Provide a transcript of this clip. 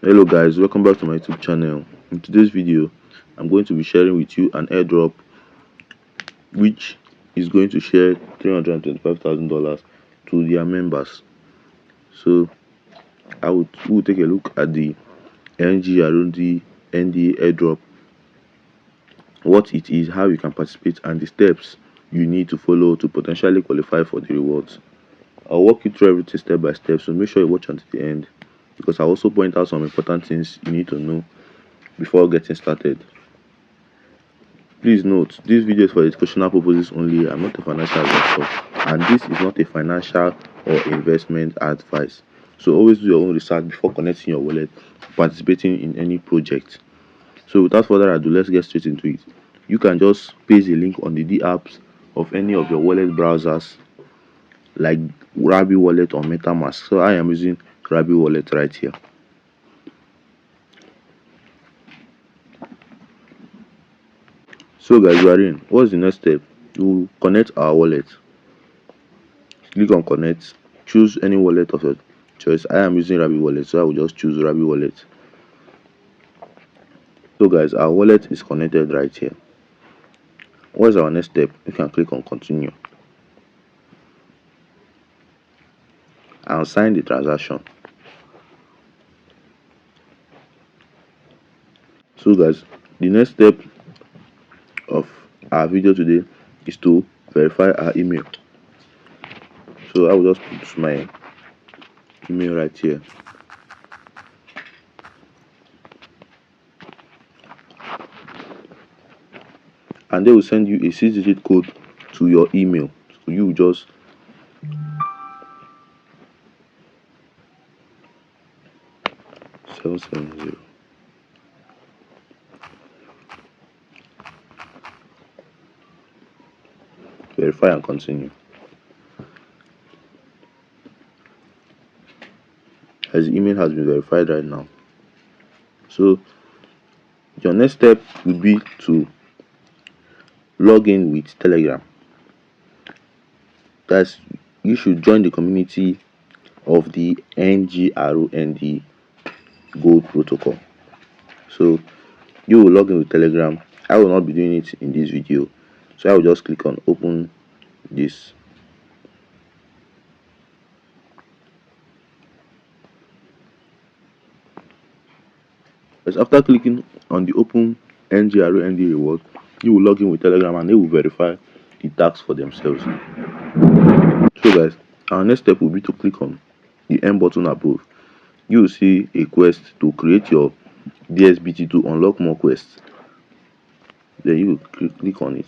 Hello guys, welcome back to my YouTube channel. In today's video I'm going to be sharing with you an airdrop which is going to share $325,000 to their members. So we'll take a look at the nGRND airdrop, what it is, how you can participate, and the steps you need to follow to potentially qualify for the rewards. I'll walk you through everything step by step, so make sure you watch until the end, because I also point out some important things you need to know before getting started. Please note, this video is for educational purposes only. I'm not a financial advisor, and this is not a financial or investment advice. So always do your own research before connecting your wallet, participating in any project. So without further ado, let's get straight into it. You can just paste a link on the D apps of any of your wallet browsers like Rabi Wallet or MetaMask. So I am using Rabi Wallet right here. So guys, we are in. What's the next step? You connect our wallet. Click on connect. Choose any wallet of your choice. I am using Rabi Wallet, so I will just choose Rabi Wallet. So guys, our wallet is connected right here. What is our next step? You can click on continue and sign the transaction. So guys, the next step of our video today is to verify our email. So I will just put my email right here. And they will send you a 6-digit code to your email. So you just seven 770. Verify and continue. As the email has been verified right now. So your next step would be to log in with Telegram. That's, you should join the community of the nGRND Gold Protocol. So you will log in with Telegram. I will not be doing it in this video, so I will just click on open this. But after clicking on the open nGRND reward, you will log in with Telegram and they will verify the tax for themselves. So guys, our next step will be to click on the M button above. You will see a quest to create your DSBT to unlock more quests. Then you will click on it.